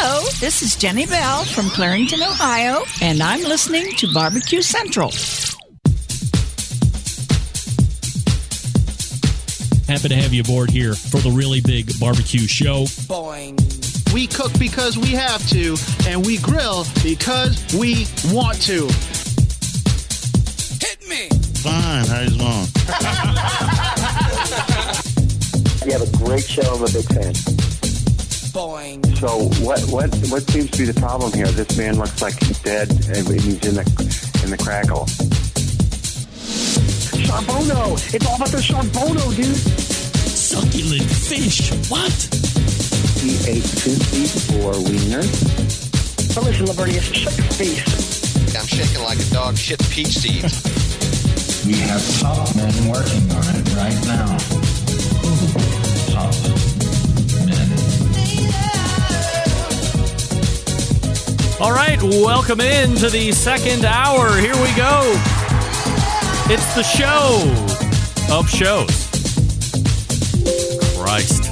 Hello, this is Jenny Bell from Clarington, Ohio, and I'm listening to Barbecue Central. Happy to have you aboard here for the really big barbecue show. Boing. We cook because we have to, and we grill because we want to. Hit me. Fine, how's it going? You have a great show. I'm a big fan. Boing. So what seems to be the problem here? This man looks like he's dead and he's in the crackle. Charbono! It's all about the Charbono, dude! Succulent fish. What? He ate 2 feet for wiener. But listen, Lavernius, shut your face. I'm shaking like a dog shit peach seeds. We have top men working on it right now. Top men. All right, welcome into the second hour. Here we go. It's the show of shows. Christ.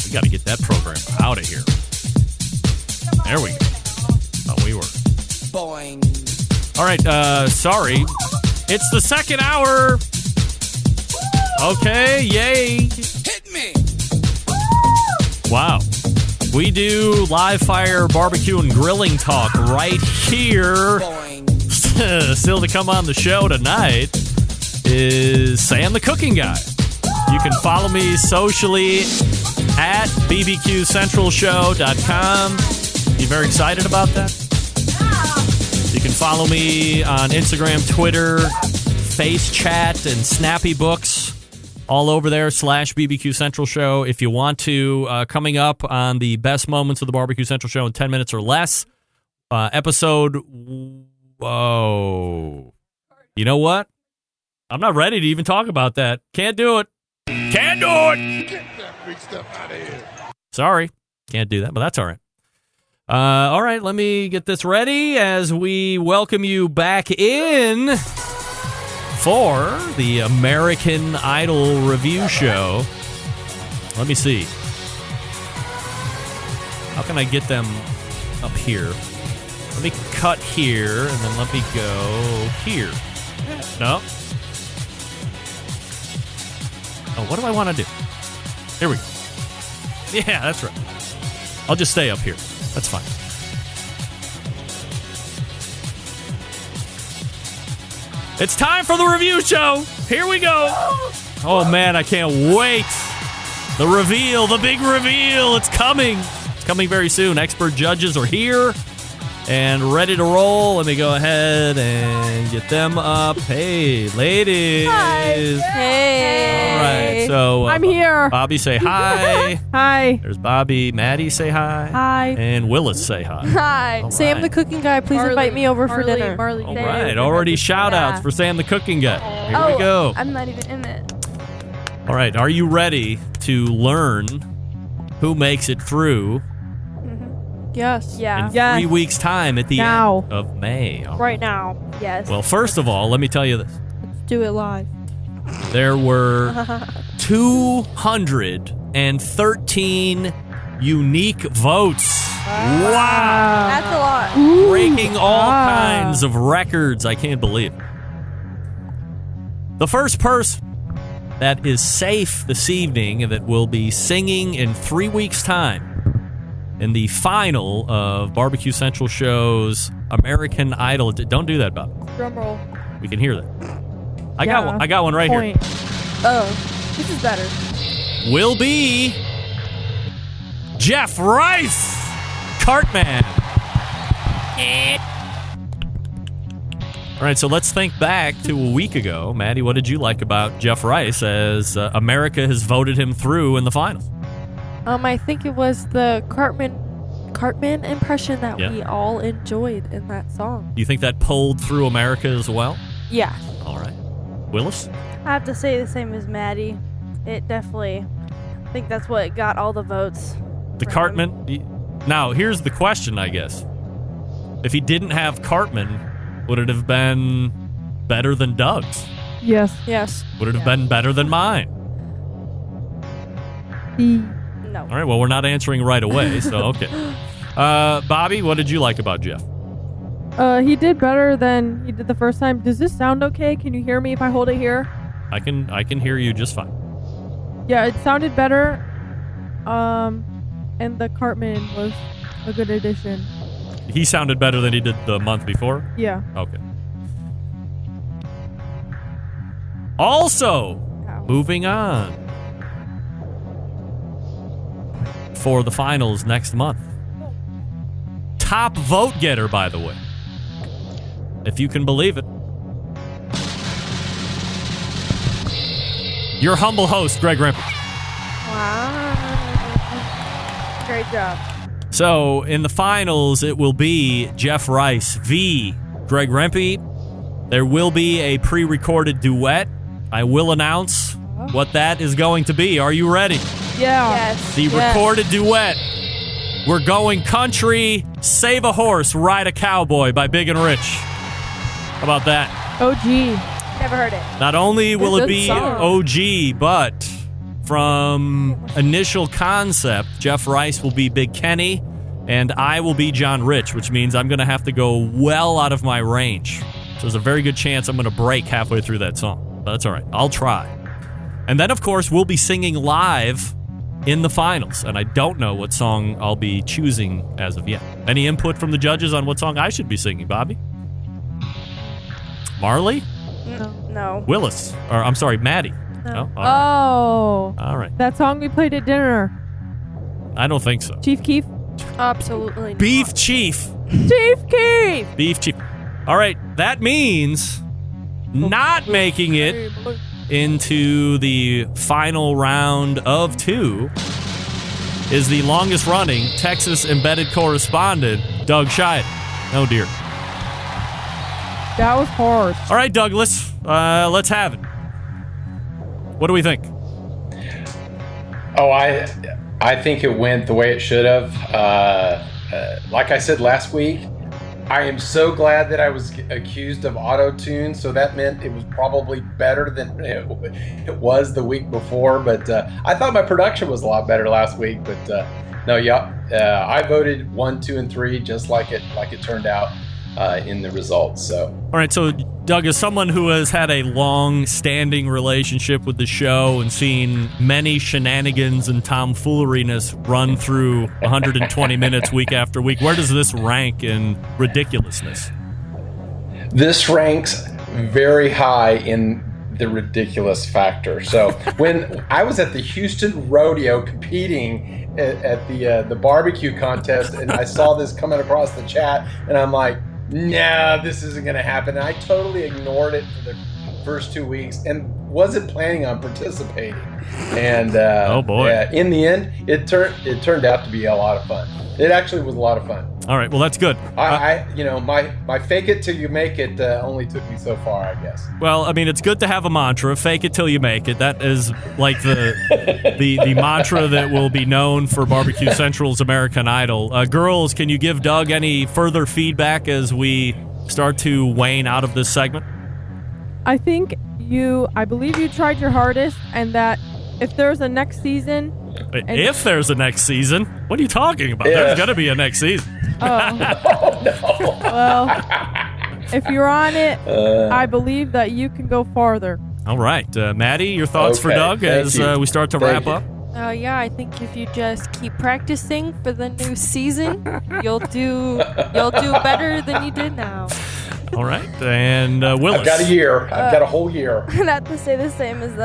We got to get that program out of here. There we go. Oh, we were. Boing. All right, sorry. It's the second hour. Okay, yay. Hit me. Wow. We do live fire barbecue and grilling talk right here. Boing. Still to come on the show tonight is Sam the Cooking Guy. You can follow me socially at bbqcentralshow.com. You very excited about that? You can follow me on Instagram, Twitter, Face Chat, and Snappy Books. All over there, /BBQ Central Show. If you want to, coming up on the best moments of the Barbecue Central Show in 10 minutes or less, episode... Whoa. You know what? I'm not ready to even talk about that. Can't do it. Can't do it. Get that big stuff out of here. Sorry. Can't do that, but that's all right. All right, let me get this ready as we welcome you back in for the American Idol review show. Let me see. How can I get them up here? Let me cut here, and then let me go here. No? Oh, what do I want to do? Here we go. Yeah, that's right. I'll just stay up here. That's fine. It's time for the review show. Here we go. Oh, man, I can't wait. The reveal, the big reveal. It's coming. It's coming very soon. Expert judges are here and ready to roll. Let me go ahead and get them up. Hey, ladies. Hi. Hey. All right, so I'm here. Bobby, say hi. Hi. There's Bobby. Maddie, say hi. Hi. And Willis, say hi. Hi. All Sam right. the Cooking Guy, please invite me over for dinner. All right, already shout-outs for Sam the Cooking Guy. Here we go. I'm not even in it. All right, are you ready to learn who makes it through Yes. in 3 weeks' time at the Now. end of May? All Right now. Yes. Well, first of all, let me tell you this. Let's do it live. There were 213 unique votes. Wow. That's a lot. Breaking all kinds of records. I can't believe it. The first person that is safe this evening that will be singing in 3 weeks' time in the final of Barbecue Central Show's American Idol. Don't do that, Bob. Drum roll. We can hear that. I got one right here. Oh, this is better. Will be Jeff Rice, Cartman. All right, so let's think back to a week ago. Maddie, what did you like about Jeff Rice as America has voted him through in the finals? I think it was the Cartman impression that we all enjoyed in that song. Do you think that pulled through America as well? Yeah. All right. Willis? I have to say the same as Maddie. It definitely, I think that's what got all the votes. The Cartman? Now, here's the question, I guess. If he didn't have Cartman, would it have been better than Doug's? Yes. Yes. Would it have been better than mine? No. All right, well, we're not answering right away, so okay. Bobby, what did you like about Jeff? He did better than he did the first time. Does this sound okay? Can you hear me if I hold it here? I can hear you just fine. Yeah, it sounded better. And the Cartman was a good addition. He sounded better than he did the month before? Yeah. Okay. Also, moving on for the finals next month. Top vote getter, by the way. If you can believe it. Your humble host, Greg Rempe. Wow. Great job. So, in the finals, it will be Jeff Rice v. Greg Rempe. There will be a pre-recorded duet. I will announce what that is going to be. Are you ready? Yeah. Yes. The recorded duet. We're going country, Save a Horse, Ride a Cowboy by Big and Rich. How about that? OG. Never heard it. Not only will it be song. OG, but from initial concept, Jeff Rice will be Big Kenny, and I will be John Rich, which means I'm going to have to go well out of my range. So there's a very good chance I'm going to break halfway through that song. But that's all right. I'll try. And then, of course, we'll be singing live in the finals, and I don't know what song I'll be choosing as of yet. Any input from the judges on what song I should be singing, Bobby? Marley? No. Willis. Or, I'm sorry, Maddie. No. Oh, all right. Oh. All right. That song we played at dinner. I don't think so. Chief Keef? Absolutely not. Beef Chief. Chief Keef! Beef Chief. All right. That means not making it into the final round of 2 is the longest running Texas embedded correspondent, Doug Scheid. Oh, dear. That was hard. All right, Douglas, let's have it. What do we think? Oh, I think it went the way it should have. Like I said last week, I am so glad that I was accused of auto-tune, so that meant it was probably better than it was the week before. But I thought my production was a lot better last week. But no, I voted 1, 2, and 3 just like it turned out in the results. So all right, so Doug, as someone who has had a long-standing relationship with the show and seen many shenanigans and tomfooleriness run through 120 minutes week after week, where does this rank in ridiculousness? This ranks very high in the ridiculous factor. So when I was at the Houston Rodeo competing at the barbecue contest, and I saw this coming across the chat, and I'm like, nah, this isn't going to happen. And I totally ignored it for the first 2 weeks and wasn't planning on participating. And oh boy, in the end, it turned out to be a lot of fun. It actually was a lot of fun. All right, well, that's good. My fake it till you make it only took me so far, I guess. Well, I mean, it's good to have a mantra, fake it till you make it. That is like the mantra that will be known for Barbecue Central's American Idol. Girls, can you give Doug any further feedback as we start to wane out of this segment? I believe you tried your hardest, and that if there's a next season... If there's a next season? What are you talking about? Yeah. There's going to be a next season. Oh. No. Well, if you're on it, I believe that you can go farther. All right. Maddie, your thoughts for Doug as we start to wrap up? Yeah, I think if you just keep practicing for the new season, you'll do better than you did now. All right. And Willis. I've got a year. I've got a whole year. Not to say the same as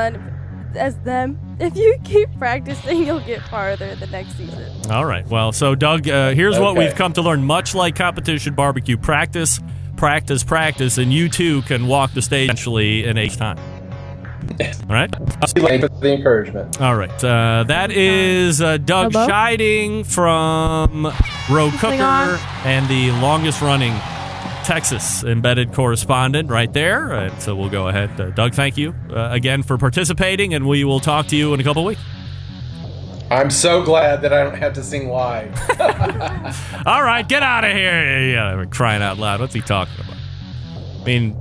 them. If you keep practicing, you'll get farther the next season. All right. Well, so Doug, here's what we've come to learn. Much like competition barbecue, practice, and you too can walk the stage eventually in each time. All right. Thank you for the encouragement. All right. That is Doug Scheiding from Roe Cooker and the longest running Texas embedded correspondent right there. And so we'll go ahead. Doug, thank you again for participating, and we will talk to you in a couple of weeks. I'm so glad that I don't have to sing live. All right, get out of here. Yeah, I'm crying out loud. What's he talking about? I mean,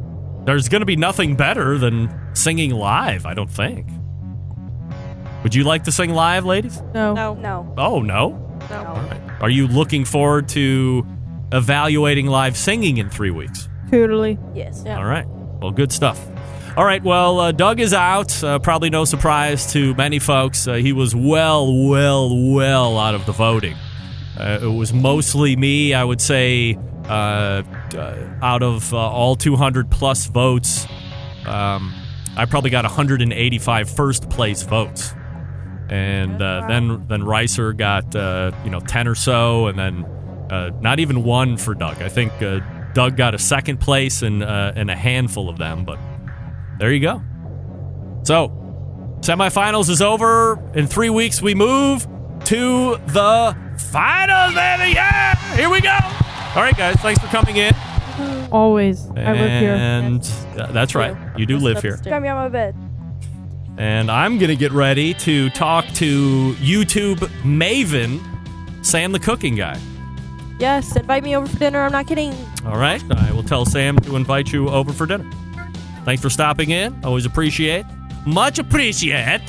there's going to be nothing better than singing live, I don't think. Would you like to sing live, ladies? No. No. Oh, no? No. All right. Are you looking forward to evaluating live singing in 3 weeks? Totally. Yes. All right. Well, good stuff. All right. Well, Doug is out. Probably no surprise to many folks. He was well out of the voting. It was mostly me, I would say, out of all 200-plus votes, I probably got 185 first-place votes. And then Reiser got 10 or so, and then not even one for Doug. I think Doug got a second place and a handful of them, but there you go. So, semifinals is over. In 3 weeks, we move to the finals, baby! Yeah! Here we go! All right, guys, thanks for coming in. Always. I live here. And that's right. You do live here. Got me on my bed. And I'm going to get ready to talk to YouTube maven, Sam the Cooking Guy. Yes, invite me over for dinner. I'm not kidding. All right. I will tell Sam to invite you over for dinner. Thanks for stopping in. Always appreciate. Much appreciate.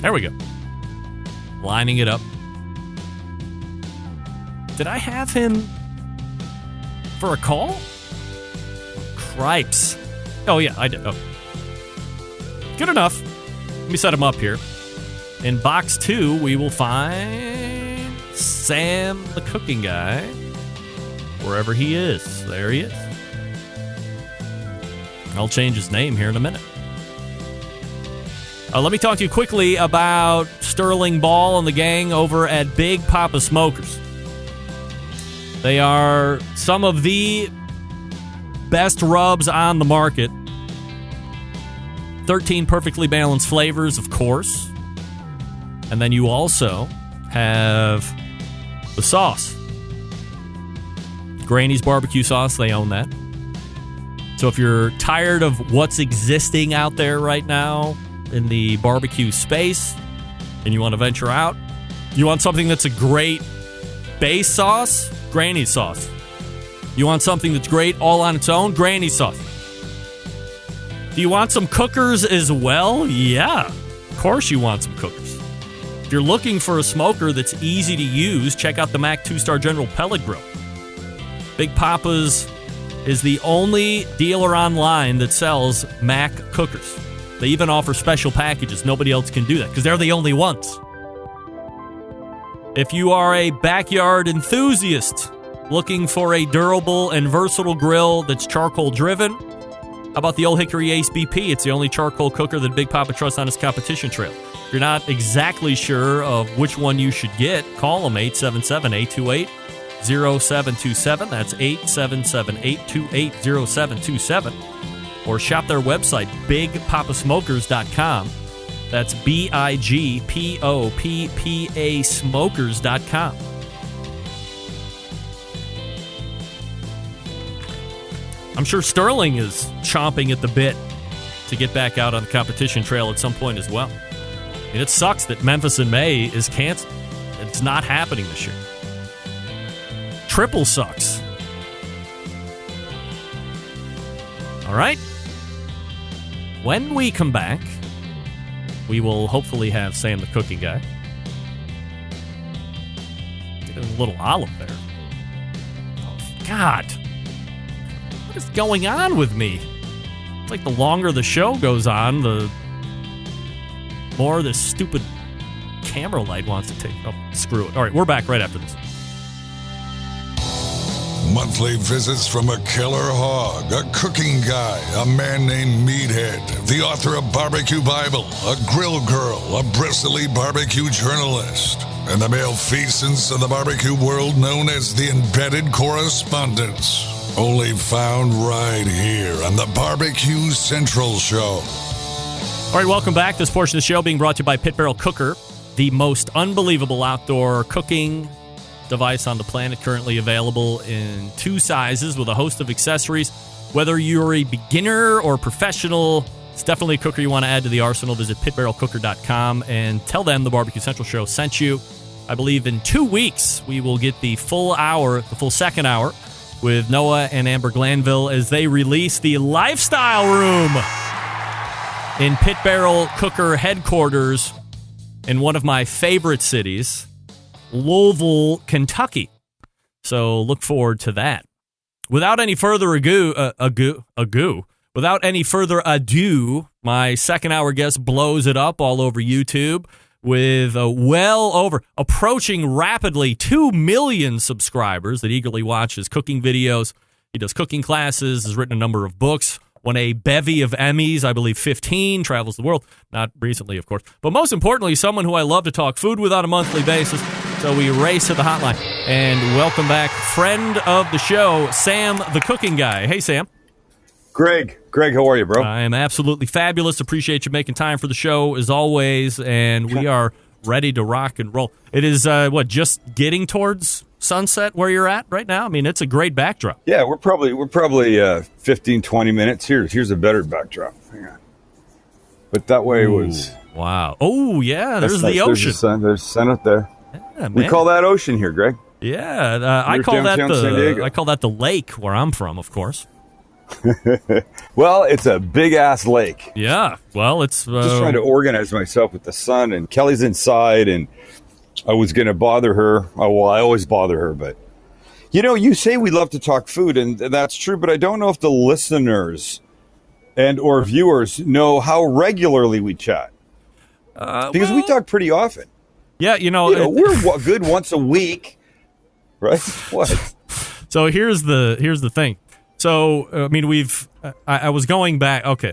There we go. Lining it up. Did I have him for a call? Cripes. Oh, yeah, I did. Oh. Good enough. Let me set him up here. In box 2, we will find Sam the Cooking Guy. Wherever he is. There he is. I'll change his name here in a minute. Let me talk to you quickly about Sterling Ball and the gang over at Big Poppa Smokers. They are some of the best rubs on the market. 13 perfectly balanced flavors, of course. And then you also have the sauce. Granny's barbecue sauce, they own that. So if you're tired of what's existing out there right now in the barbecue space and you want to venture out, you want something that's a great base sauce, Granny's sauce. You want something that's great all on its own, Granny's sauce. Do you want some cookers as well? Yeah, of course you want some cookers. If you're looking for a smoker that's easy to use, check out the Mac 2-Star General Pellet Grill. Big Poppa's is the only dealer online that sells Mac cookers. They even offer special packages. Nobody else can do that because they're the only ones. If you are a backyard enthusiast looking for a durable and versatile grill that's charcoal driven, how about the Old Hickory Ace BP? It's the only charcoal cooker that Big Poppa trusts on his competition trail. If you're not exactly sure of which one you should get, call them 877-828-0727. That's 877-828-0727. Or shop their website, bigpoppasmokers.com. That's BIGPOPPA smokers.com. I'm sure Sterling is chomping at the bit to get back out on the competition trail at some point as well. I mean, it sucks that Memphis in May is canceled. It's not happening this year. Triple sucks. All right. When we come back, we will hopefully have Sam the Cooking Guy. Get a little olive there. Oh, God. What is going on with me? It's like the longer the show goes on, the more this stupid camera light wants to take. Oh, screw it. All right, we're back right after this. Monthly visits from a killer hog, a cooking guy, a man named Meathead, the author of Barbecue Bible, a grill girl, a bristly barbecue journalist, and the malfeasance of the barbecue world known as the embedded correspondents. Only found right here on the Barbecue Central Show. All right, welcome back. This portion of the show being brought to you by Pit Barrel Cooker, the most unbelievable outdoor cooking device on the planet, currently available in 2 sizes with a host of accessories. Whether you're a beginner or professional, it's definitely a cooker you want to add to the arsenal. Visit pitbarrelcooker.com and tell them the Barbecue Central Show sent you. I believe in 2 weeks we will get the full hour, the full second hour, with Noah and Amber Glanville as they release the Lifestyle Room in Pit Barrel Cooker headquarters in one of my favorite cities, Louisville, Kentucky. So look forward to that. Without any further without any further ado, my second hour guest blows it up all over YouTube with approaching rapidly 2 million subscribers that eagerly watch his cooking videos. He does cooking classes, has written a number of books, won a bevy of Emmys, I believe 15, travels the world. Not recently, of course. But most importantly, someone who I love to talk food with on a monthly basis. So we race to the hotline and welcome back friend of the show, Sam the Cooking Guy. Hey, Sam. Greg, how are you, bro? I am absolutely fabulous. Appreciate you making time for the show as always, and we are ready to rock and roll. It is, just getting towards sunset where you're at right now? I mean, it's a great backdrop. Yeah, we're probably 15, 20 minutes. Here's a better backdrop. Hang on. But that way was... Wow. Oh, yeah, there's the nice. ocean. There's sun up there. Yeah, we call that ocean here, Greg. Yeah, I call that the lake where I'm from, of course. Well, it's a big-ass lake. Yeah, well, it's... just trying to organize myself with the sun, and Kelly's inside, and I was going to bother her. Oh, well, I always bother her, but... You say we love to talk food, and that's true, but I don't know if the listeners and or viewers know how regularly we chat. Because we talk pretty often. Yeah, we're good once a week, right? What? So here's the thing. So, I mean, I was going back. Okay.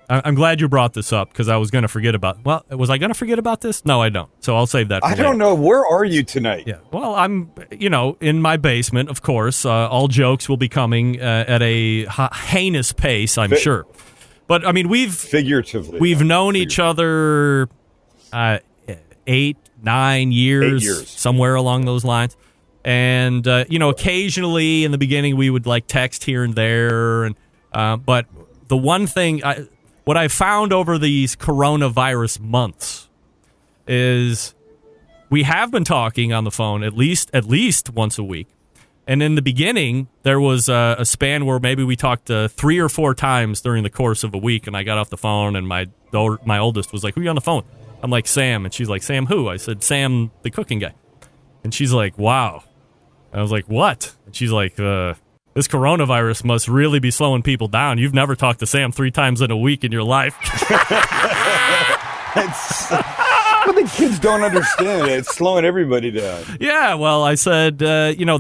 I'm glad you brought this up because I was going to forget about. Well, was I going to forget about this? No, I don't. So I'll save that for later. I don't know. Where are you tonight? Yeah. Well, I'm, in my basement, of course. All jokes will be coming at a heinous pace, I'm sure. But, I mean, we've known each other 8, 9 years, somewhere along those lines. And, occasionally in the beginning we would text here and there. And but the one thing, what I found over these coronavirus months is we have been talking on the phone at least once a week. And in the beginning, there was a span where maybe we talked 3 or 4 times during the course of a week. And I got off the phone and my oldest was like, "Who are you on the phone?" I'm like, "Sam." And she's like, "Sam who?" I said, "Sam, the cooking guy." And she's like, "Wow." I was like, "What?" And she's like, "This coronavirus must really be slowing people down. You've never talked to Sam 3 times in a week in your life." But the kids don't understand it. It's slowing everybody down. Yeah, well, I said,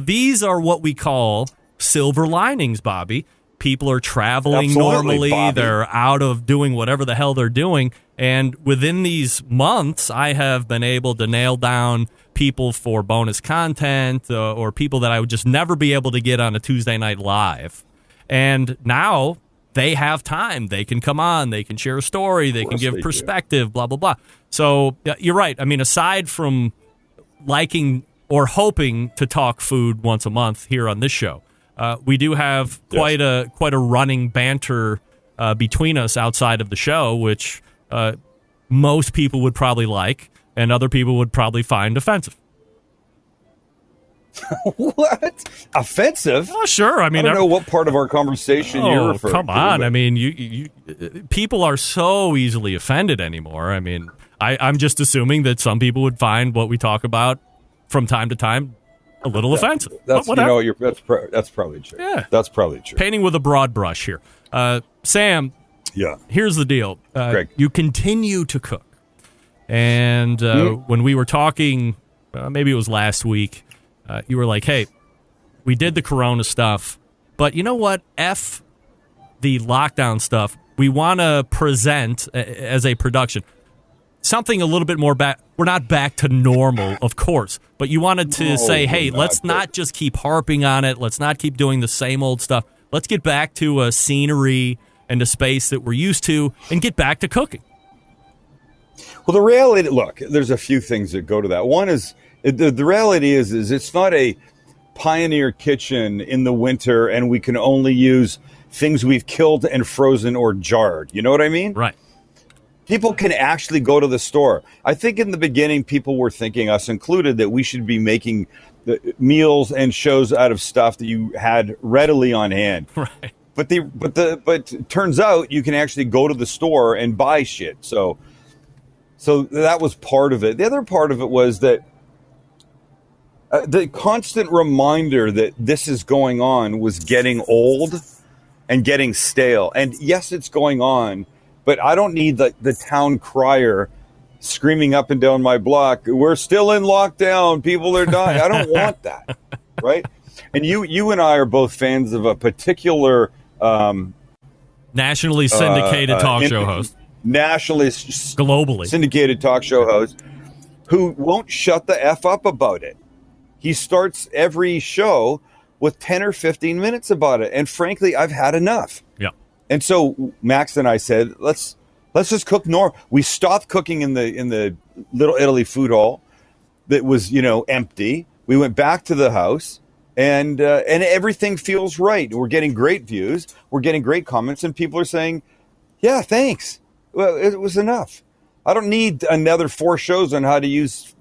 these are what we call silver linings, Bobby. People are traveling normally. Bobby. They're out of doing whatever the hell they're doing. And within these months, I have been able to nail down people for bonus content or people that I would just never be able to get on a Tuesday Night Live. And now they have time. They can come on. They can share a story. They can give perspective, blah, blah, blah. So you're right. I mean, aside from liking or hoping to talk food once a month here on this show, we do have quite a running banter between us outside of the show, which most people would probably like and other people would probably find offensive. What? Offensive? Oh, sure. I mean, I don't know what part of our conversation you're referring to. Come on. I mean, you people are so easily offended anymore. I mean, I'm just assuming that some people would find what we talk about from time to time a little offensive. That's that's probably true. Yeah, that's probably true. Painting with a broad brush here, Sam. Yeah. Here's the deal. Greg. You continue to cook, and when we were talking, maybe it was last week, you were like, "Hey, we did the Corona stuff, but you know what? F the lockdown stuff. We want to present as a production." Something a little bit more back. We're not back to normal, of course, but you wanted to say, hey, let's not just keep harping on it. Let's not keep doing the same old stuff. Let's get back to a scenery and a space that we're used to and get back to cooking. Well, the reality, look, there's a few things that go to that. One is, the reality is it's not a Pioneer kitchen in the winter and we can only use things we've killed and frozen or jarred. You know what I mean? Right. People can actually go to the store. I think in the beginning, people were thinking, us included, that we should be making the meals and shows out of stuff that you had readily on hand. Right. But it turns out you can actually go to the store and buy shit. So that was part of it. The other part of it was that the constant reminder that this is going on was getting old and getting stale. And yes, it's going on, but I don't need the town crier screaming up and down my block, we're still in lockdown, people are dying. I don't want that, right? And you and I are both fans of a particular nationally syndicated talk show host. Nationally, globally syndicated talk show host who won't shut the F up about it. He starts every show with 10 or 15 minutes about it. And frankly, I've had enough. Yeah. And so Max and I said, let's just cook normal. We stopped cooking in the Little Italy food hall that was, empty. We went back to the house and everything feels right. We're getting great views. We're getting great comments, and people are saying, yeah, thanks. Well, it was enough. I don't need another 4 shows on how to use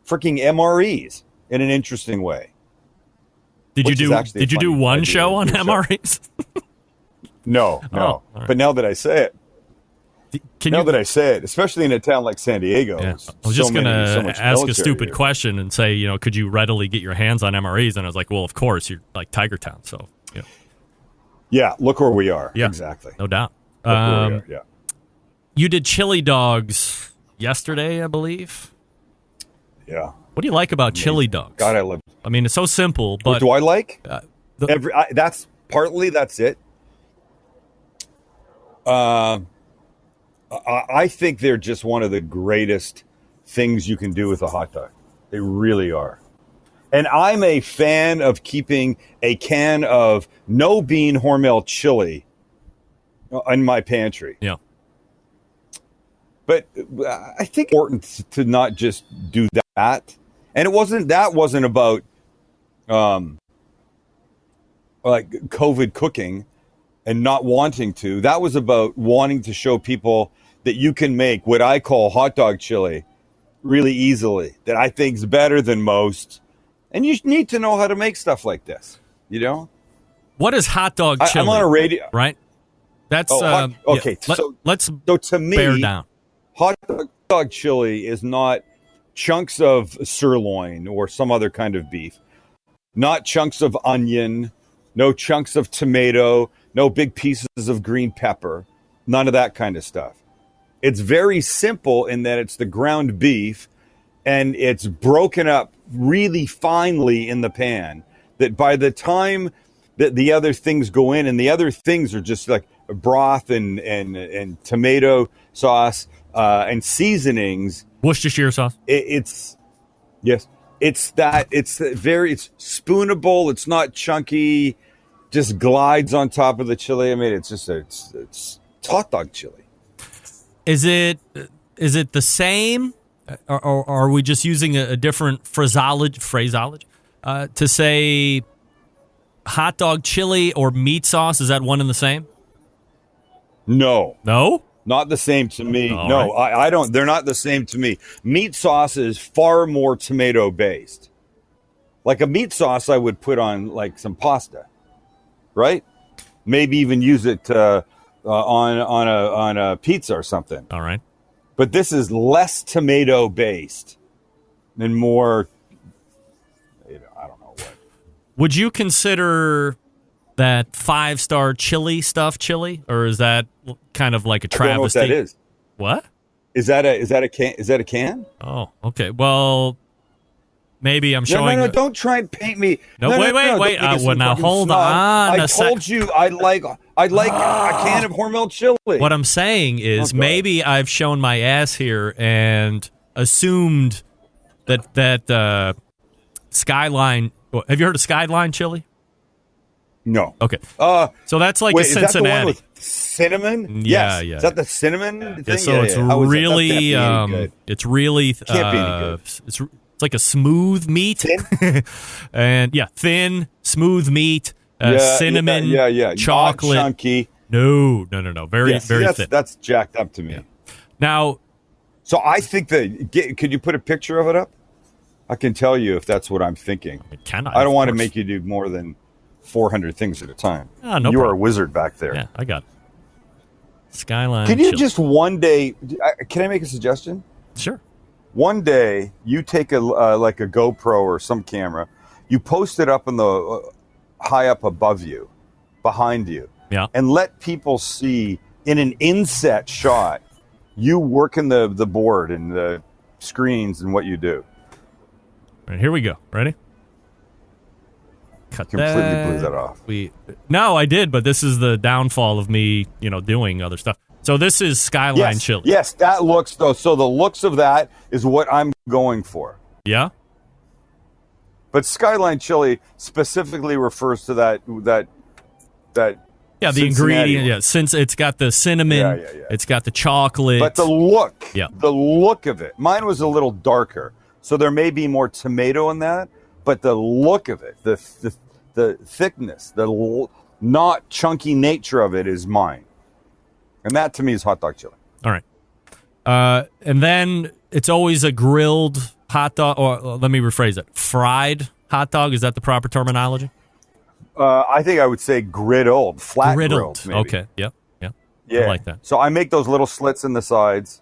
freaking MREs in an interesting way. Did you do one show on MREs? No. Oh, right. But now that I say it, especially in a town like San Diego, I was just going to ask a stupid question and say, could you readily get your hands on MREs? And I was like, well, of course, you're like Tiger Town, so yeah. Look where we are. Yeah, exactly. No doubt. Look where we are. Yeah. You did chili dogs yesterday, I believe. Yeah. What do you like about chili dogs? God, I love it. I mean, it's so simple, but what do I like? That's it. I think they're just one of the greatest things you can do with a hot dog. They really are. And I'm a fan of keeping a can of no bean Hormel chili in my pantry. Yeah. But I think it's important to not just do that. And that wasn't about like COVID cooking and not wanting to. That was about wanting to show people that you can make what I call hot dog chili really easily, that I think is better than most. And you need to know how to make stuff like this, What is hot dog chili? I'm on a radio. Right? That's okay. Yeah. So to me, bear down. Hot dog chili is not chunks of sirloin or some other kind of beef, not chunks of onion, no chunks of tomato, no big pieces of green pepper, none of that kind of stuff. It's very simple in that it's the ground beef and it's broken up really finely in the pan, that by the time that the other things go in, and the other things are just like broth and tomato sauce and seasonings, Worcestershire sauce. It's spoonable. It's not chunky. Just glides on top of the chili. I mean, it's hot dog chili. Is it the same, or are we just using a different phraseology to say hot dog chili or meat sauce? Is that one and the same? No. Not the same to me. All no, right. I don't. They're not the same to me. Meat sauce is far more tomato based. Like a meat sauce, I would put on like some pasta, right? Maybe even use it on a pizza or something. All right. But this is less tomato based and more. I don't know what. Would you consider that 5-star chili stuff chili, or is that kind of like a travesty? I don't know what that is. What? Is that a can? Is that a can? Oh, okay. Well, maybe I'm showing. No, don't try and paint me. No, wait. Well, now hold on. I told you I like a can of Hormel chili. What I'm saying is maybe I've shown my ass here and assumed that Skyline. Have you heard of Skyline chili? No. Okay. So that's like a Cincinnati. Is that the one with cinnamon? Yeah, yes. yeah. Is that the cinnamon thing? Yeah, so it's really, it's really, can't be any good. It's like a smooth meat, thin? And thin, smooth meat, cinnamon, chocolate, not chunky. No, very, very thin. That's jacked up to me. Now, so I think that could you put a picture of it up? I can tell you if that's what I'm thinking. I don't want to make you do more than 400 things at a time. No you problem. are a wizard back there. Yeah, I got it. Skyline. Can you chili. just one day? Can I make a suggestion? Sure. One day, you take like a GoPro or some camera, you post it up in the high up above you, behind you, and let people see in an inset shot you working the board and the screens and what you do. All right, here we go. Ready? Cut Completely that. blew that off. No, I did, but this is the downfall of me, doing other stuff. So this is Skyline chili. Yes, that looks though. So the looks of that is what I'm going for. Yeah. But Skyline chili specifically refers to that. Yeah, the ingredient. Yeah, since it's got the cinnamon, it's got the chocolate. But the look of it. Mine was a little darker, so there may be more tomato in that. But the look of it, the thickness, the not chunky nature of it is mine. And that to me is hot dog chili. All right. And then it's always a grilled hot dog, or let me rephrase it, fried hot dog. Is that the proper terminology? I think I would say grilled, flat grilled. Maybe. Okay. Yep. Yeah. I like that. So I make those little slits in the sides,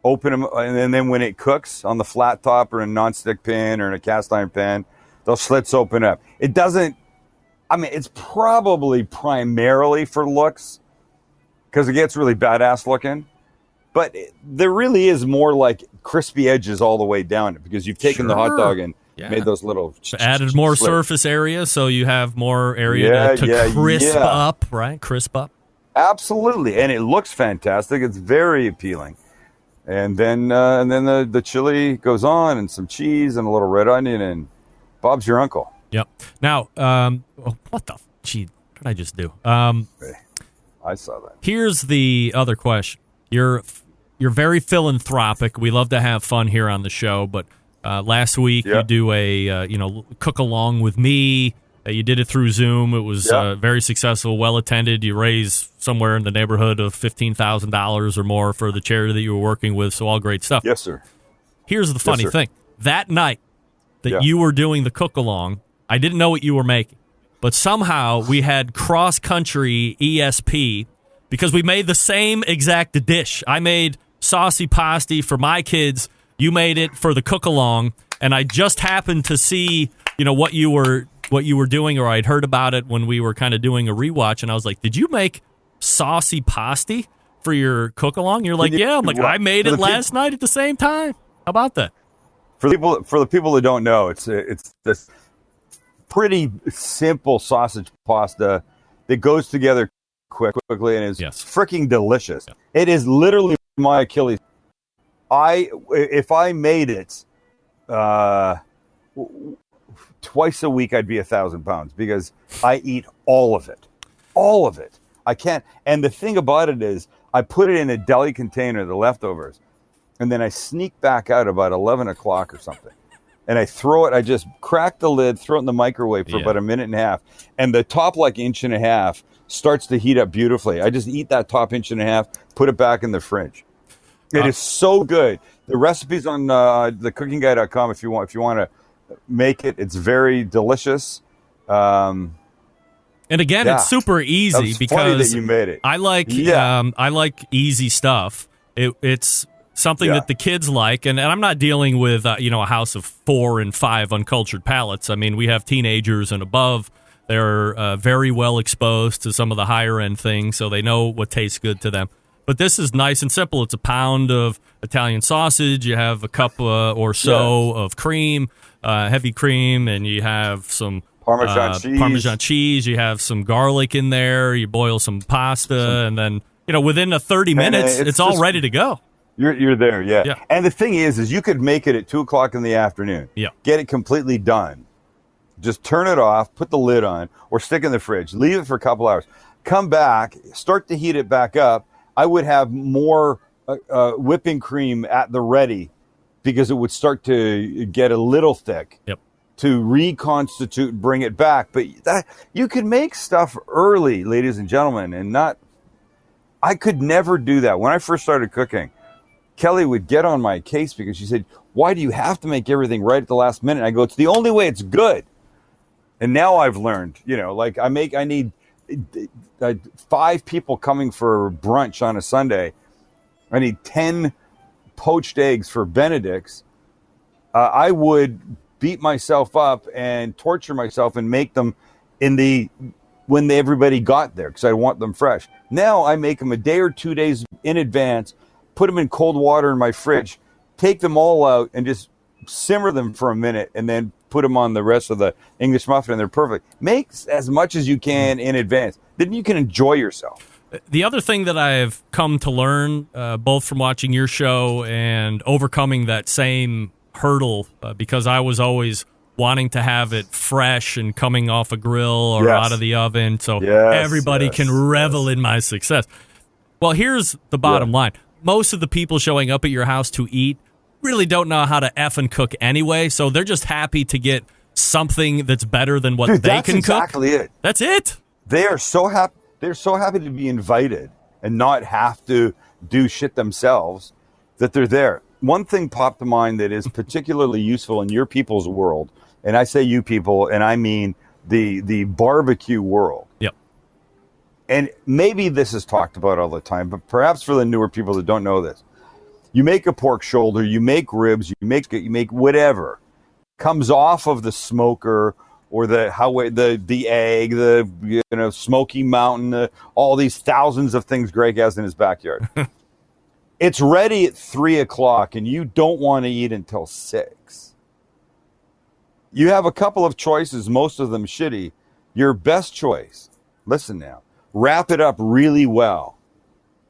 open them, and then when it cooks on the flat top or in a nonstick pan or in a cast iron pan, those slits open up. It doesn't, it's probably primarily for looks, because it gets really badass looking. But there really is more like crispy edges all the way down it, because you've taken the hot dog and made those little... Added more surface area, so you have more area to crisp up, right? Crisp up. Absolutely. And it looks fantastic. It's very appealing. And then the chili goes on, and some cheese and a little red onion, and Bob's your uncle. Yep. Now, what the... Gee, what did I just do? I saw that. Here's the other question. You're very philanthropic. We love to have fun here on the show, but last week you do a cook along with me. You did it through Zoom. It was very successful, well attended. You raised somewhere in the neighborhood of $15,000 or more for the charity that you were working with. So all great stuff. Yes, sir. Here's the funny thing: that night that you were doing the cook along, I didn't know what you were making. But somehow we had cross-country ESP because we made the same exact dish. I made saucy pasty for my kids. You made it for the cook-along. And I just happened to see, what you were doing, or I'd heard about it when we were kind of doing a rewatch. And I was like, did you make saucy pasty for your cook-along? You're like, yeah. I'm like, I made it last night at the same time. How about that? For the people that don't know, it's this pretty simple sausage pasta that goes together quickly and is freaking delicious. Yeah. It is literally my Achilles. If I made it twice a week, I'd be 1,000 pounds, because I eat all of it. I can't. And the thing about it is, I put it in a deli container, the leftovers, and then I sneak back out about 11 o'clock or something. And I throw it, I just crack the lid, throw it in the microwave for about a minute and a half. And the top inch and a half starts to heat up beautifully. I just eat that top inch and a half, put it back in the fridge. It is so good. The recipe's on thecookingguy.com if you want to make it. It's very delicious. And again, it's super easy because funny that you made it. I like easy stuff. It's something that the kids like, and I'm not dealing with a house of 4 and 5 uncultured palates. I mean, we have teenagers and above. They're very well exposed to some of the higher end things, so they know what tastes good to them. But this is nice and simple. It's a pound of Italian sausage. You have a cup or so of cream, heavy cream, and you have some Parmesan cheese. You have some garlic in there. You boil some pasta, and then within 30 minutes, it's all ready to go. You're there, yeah. And the thing is you could make it at 2:00 in the afternoon. Yeah. Get it completely done. Just turn it off, put the lid on, or stick it in the fridge. Leave it for a couple hours. Come back, start to heat it back up. I would have more whipping cream at the ready, because it would start to get a little thick. Yep. To reconstitute, bring it back. But you can make stuff early, ladies and gentlemen, and not. I could never do that when I first started cooking. Kelly would get on my case because she said, why do you have to make everything right at the last minute? And I go, it's the only way it's good. And now I've learned, like I need 5 people coming for brunch on a Sunday. I need 10 poached eggs for Benedict's. I would beat myself up and torture myself and make them when everybody got there because I want them fresh. Now I make them a day or 2 days in advance, put them in cold water in my fridge, take them all out and just simmer them for a minute and then put them on the rest of the English muffin and they're perfect. Make as much as you can in advance. Then you can enjoy yourself. The other thing that I've come to learn, both from watching your show and overcoming that same hurdle, because I was always wanting to have it fresh and coming off a grill or out of the oven so everybody can revel in my success. Well, here's the bottom line. Most of the people showing up at your house to eat really don't know how to effing cook anyway, so they're just happy to get something that's better than what they can cook. That's exactly it. That's it. They are so happy. They're so happy to be invited and not have to do shit themselves that they're there. One thing popped to mind that is particularly useful in your people's world, and I say you people, and I mean the barbecue world. Yep. And maybe this is talked about all the time, but perhaps for the newer people that don't know this, you make a pork shoulder, you make ribs, you make whatever comes off of the smoker or the egg, the Smoky Mountain, all these thousands of things Greg has in his backyard. It's ready at 3:00, and you don't want to eat until 6. You have a couple of choices, most of them shitty. Your best choice, listen now, wrap it up really well,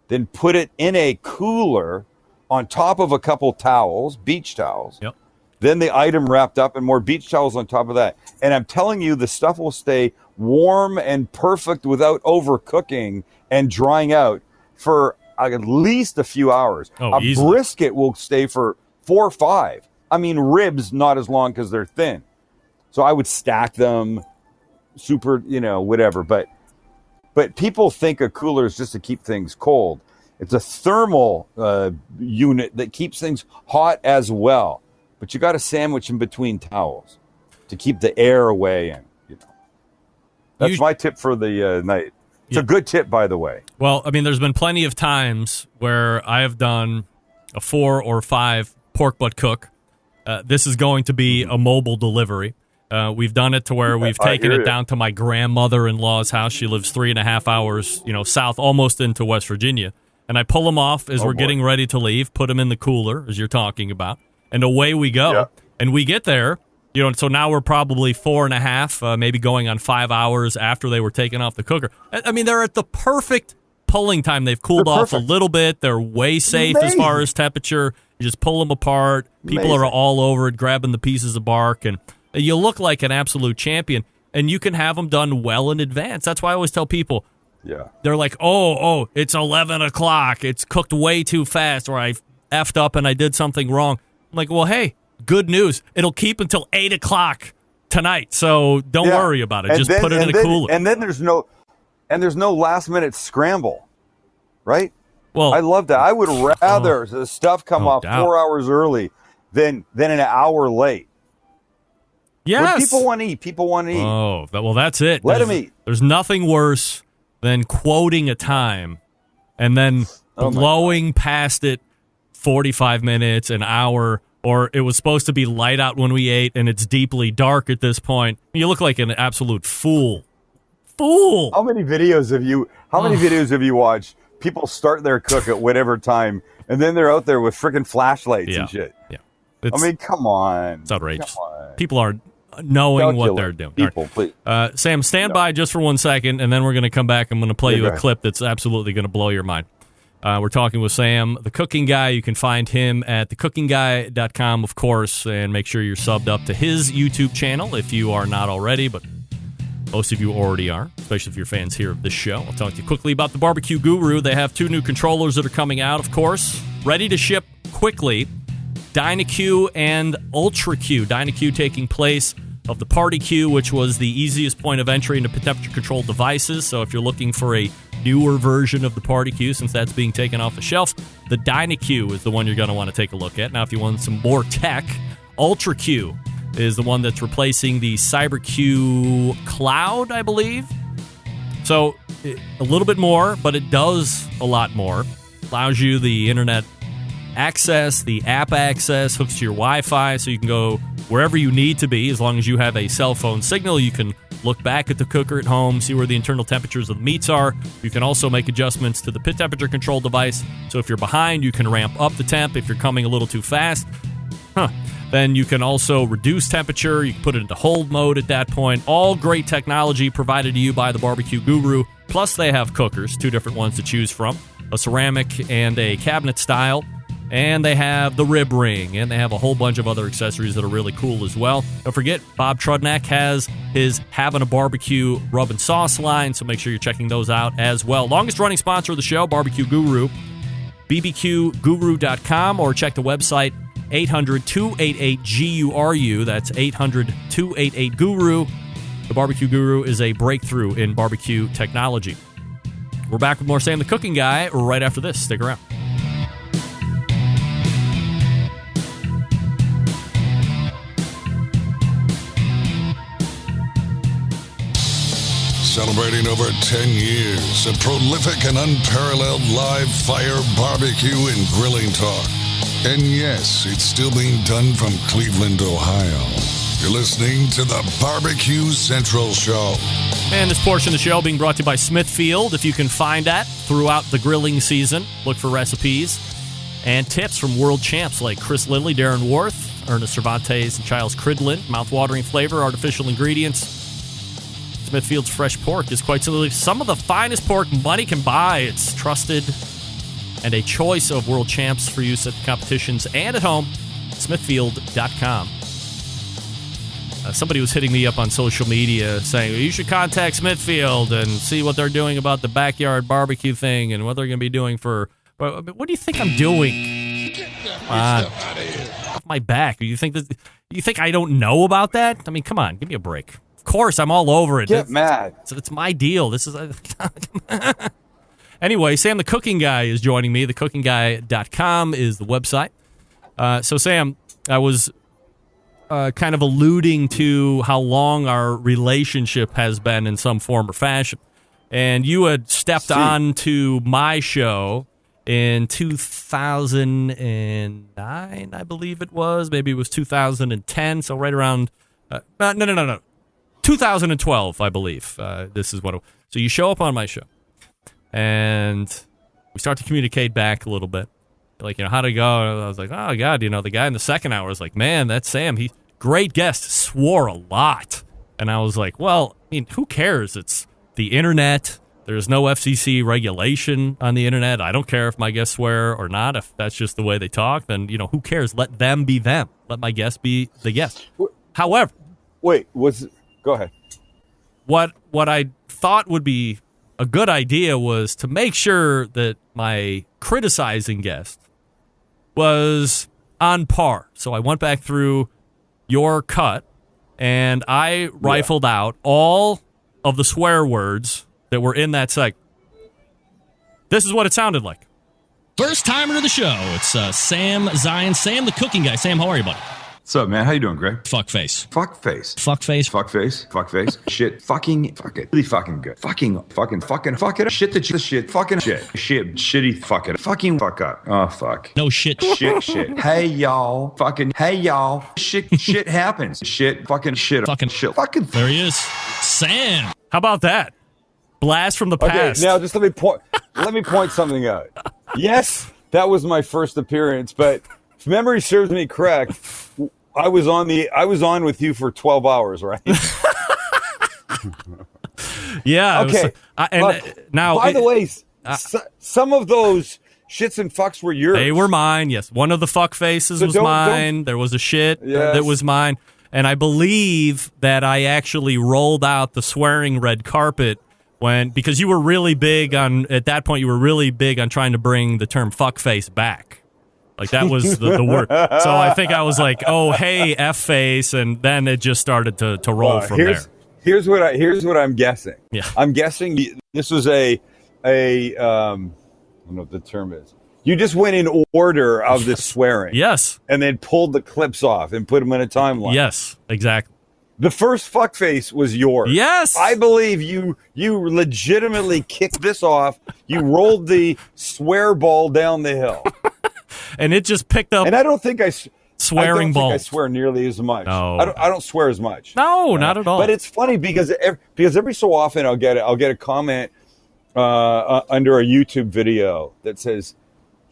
then put it in a cooler on top of a couple towels, beach towels. Yep. Then the item wrapped up and more beach towels on top of that. And I'm telling you, the stuff will stay warm and perfect without overcooking and drying out for at least a few hours. Easily. Brisket will stay for 4 or 5. I mean, ribs, not as long because they're thin. So I would stack them super, whatever. But people think a cooler is just to keep things cold. It's a thermal unit that keeps things hot as well. But you got to sandwich in between towels to keep the air away. And that's my tip for the night. It's a good tip, by the way. Well, I mean, there's been plenty of times where I have done a 4 or 5 pork butt cook. This is going to be a mobile delivery. We've done it to where we've taken it down to my grandmother-in-law's house. She lives 3.5 hours, south, almost into West Virginia. And I pull them off as we're getting ready to leave, put them in the cooler, as you're talking about, and away we go. Yeah. And we get there, so now we're probably 4.5, maybe going on 5 hours after they were taken off the cooker. I mean, they're at the perfect pulling time. They've cooled off a little bit. They're way safe as far as temperature. You just pull them apart. People are all over it, grabbing the pieces of bark, and you look like an absolute champion. And you can have them done well in advance. That's why I always tell people, they're like, oh, it's 11 o'clock. It's cooked way too fast, or I effed up and I did something wrong. I'm like, well, hey, good news. It'll keep until 8 o'clock tonight, so don't worry about it. Just put it in a cooler. And then there's no last minute scramble, right? Well, I love that. I would rather the stuff come off 4 hours early than an hour late. Yes. When people want to eat. People want to eat. Oh, well, that's it. Let them eat. There's nothing worse than quoting a time and then blowing past it 45 minutes, an hour, or it was supposed to be light out when we ate and it's deeply dark at this point. You look like an absolute fool. How many videos have you watched? People start their cook at whatever time, and then they're out there with freaking flashlights and shit. Yeah. I mean, come on. It's outrageous. People are knowing what they're doing. People, please. Sam, stand by just for 1 second, and then we're going to come back. I'm going to play you a clip that's absolutely going to blow your mind. We're talking with Sam, the cooking guy. You can find him at thecookingguy.com, of course, and make sure you're subbed up to his YouTube channel if you are not already, but most of you already are, especially if you're fans here of this show. I'll talk to you quickly about the BBQ Guru. They have 2 new controllers that are coming out, of course, ready to ship quickly. DynaQ and UltraQ. DynaQ taking place of the Party Q, which was the easiest point of entry into temperature-controlled devices. So if you're looking for a newer version of the Party Q, since that's being taken off the shelf. The DynaQ is the one you're going to want to take a look at. Now, if you want some more tech, Ultra Q is the one that's replacing the CyberQ Cloud, I believe. So a little bit more, but it does a lot more. Allows you the internet access, the app access, hooks to your Wi-Fi, so you can go wherever you need to be. As long as you have a cell phone signal, you can look back at the cooker at home, see where the internal temperatures of the meats are. You can also make adjustments to the pit temperature control device. So if you're behind, you can ramp up the temp. If you're coming a little too fast, then you can also reduce temperature. You can put it into hold mode at that point. All great technology provided to you by the BBQ Guru. Plus, they have cookers, 2 different ones to choose from, a ceramic and a cabinet style. And they have the rib ring, and they have a whole bunch of other accessories that are really cool as well. Don't forget, Bob Trudnak has his Having a Barbecue rub and sauce line, so make sure you're checking those out as well. Longest running sponsor of the show, BBQ Guru, bbqguru.com, or check the website 800-288-GURU. That's 800-288-GURU. The BBQ Guru is a breakthrough in barbecue technology. We're back with more Sam the Cooking Guy right after this. Stick around. Celebrating over 10 years of prolific and unparalleled live fire barbecue and grilling talk. And yes, it's still being done from Cleveland, Ohio. You're listening to the Barbecue Central Show. And this portion of the show being brought to you by Smithfield. If you can find that throughout the grilling season, look for recipes and tips from world champs like Chris Lindley, Darren Worth, Ernest Cervantes, and Giles Cridlin. Mouth-watering flavor, artificial ingredients. Smithfield's fresh pork is quite simply some of the finest pork money can buy. It's trusted and a choice of world champs for use at competitions and at home. Smithfield.com. Somebody was hitting me up on social media saying, you should contact Smithfield and see what they're doing about the backyard barbecue thing and what they're going to be doing for... What do you think I'm doing? Off my back. You think I don't know about that? I mean, come on, give me a break. Of course, I'm all over it. Get mad. It's my deal. This is anyway, Sam the Cooking Guy is joining me. TheCookingGuy.com is the website. So, Sam, I was kind of alluding to how long our relationship has been in some form or fashion. And you had stepped on to my show in 2009, I believe it was. Maybe it was 2010, so right around... No. 2012, I believe. This is what. So you show up on my show, and we start to communicate back a little bit. Like, how'd it go? And I was like, oh God, the guy in the second hour was like, man, that's Sam. He great guest, swore a lot, and I was like, well, I mean, who cares? It's the internet. There's no FCC regulation on the internet. I don't care if my guests swear or not. If that's just the way they talk, then who cares? Let them be them. Let my guest be the guest. However, go ahead. What I thought would be a good idea was to make sure that my criticizing guest was on par. So I went back through your cut, and I rifled out all of the swear words that were in that segment. This is what it sounded like. First timer to the show. It's Sam Zion, Sam the Cooking Guy. Sam, how are you, buddy? What's up, man? How you doing, Greg? Fuckface. Fuckface. Fuckface. Fuckface. Fuckface. Shit. Fucking. Fuck it. Really fucking good. Fucking. Fuck it. Shit the shit. Fucking shit. Shit. Shitty. Fuck it. Fucking fuck up. Oh, fuck. No shit. Shit. Hey, y'all. Fucking. Hey, y'all. Shit happens. Shit. Fucking shit. Fucking shit. Fucking. There he is. Sam. How about that? Blast from the past. Okay, now just let me point something out. Yes, that was my first appearance, but if memory serves me correct, I was on with you for 12 hours, right? Yeah. Okay. By the way, some of those shits and fucks were yours. They were mine. Yes. One of the fuck faces was mine. There was a shit that was mine. And I believe that I actually rolled out the swearing red carpet because you were really big on, at that point, you were really big on trying to bring the term fuckface back. Like, that was the word. So I think I was like, oh, hey, F-face, and then it just started to roll from there. Here's what I'm guessing. Yeah. I'm guessing this was a I don't know what the term is. You just went in order of the swearing. Yes. And then pulled the clips off and put them in a timeline. Yes, exactly. The first fuckface was yours. Yes. I believe you legitimately kicked this off. You rolled the swear ball down the hill. And it just picked up. And I don't think swearing balls. I swear nearly as much. No. I don't swear as much. No, not at all. But it's funny because every so often I'll get a comment under a YouTube video that says,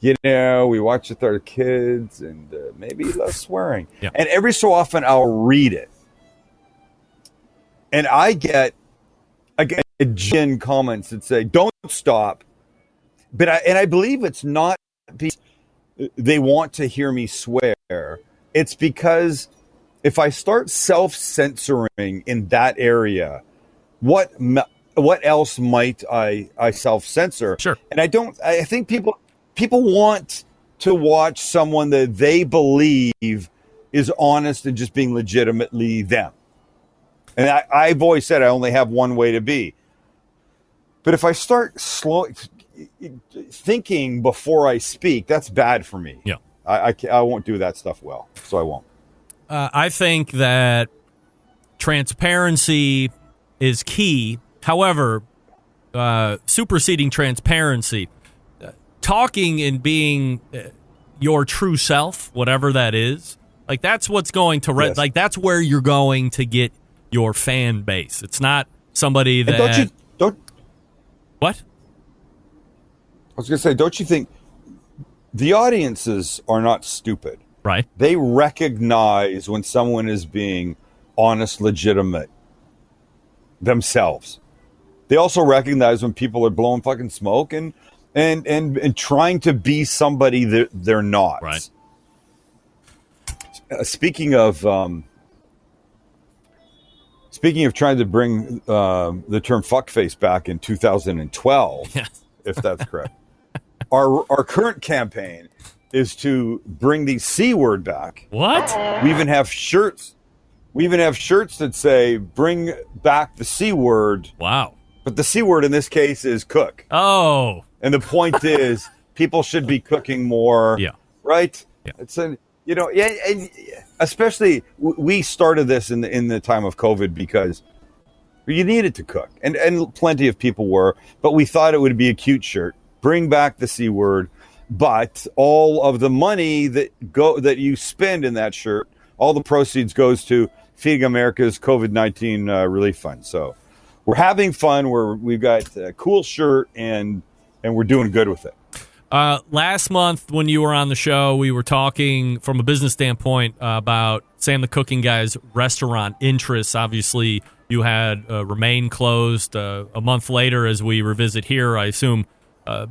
we watch with our kids and maybe less swearing. Yeah. And every so often I'll read it. And I get gen comments that say, don't stop. But I believe it's not because they want to hear me swear. It's because if I start self-censoring in that area, what else might I self-censor? Sure. And I think people want to watch someone that they believe is honest and just being legitimately them. And I've always said I only have one way to be. But if I start thinking before I speak, that's bad for me. Yeah. I won't do that stuff well, so I won't. I think that transparency is key. However, superseding transparency, talking and being your true self, whatever that is, like that's what's going to Yes. like that's where you're going to get your fan base. It's not somebody that What? I was going to say, don't you think the audiences are not stupid? Right. They recognize when someone is being honest, legitimate themselves. They also recognize when people are blowing fucking smoke and trying to be somebody that they're not. Right. Speaking of trying to bring the term fuckface back in 2012, yes. if that's correct, our current campaign is to bring the C word back. What? We even have shirts. That say "Bring back the C word." Wow. But the C word in this case is cook. Oh. And the point is, people should be cooking more. Yeah. Right. Yeah. It's and especially we started this in the time of COVID because you needed to cook, and plenty of people were, but we thought it would be a cute shirt. Bring back the C word, but all of the money that you spend in that shirt, all the proceeds goes to Feeding America's COVID-19 relief fund. So we're having fun. We've got a cool shirt and we're doing good with it. Last month when you were on the show, we were talking from a business standpoint about Sam the Cooking Guy's restaurant interests. Obviously, you had remain closed. A month later, as we revisit here, I assume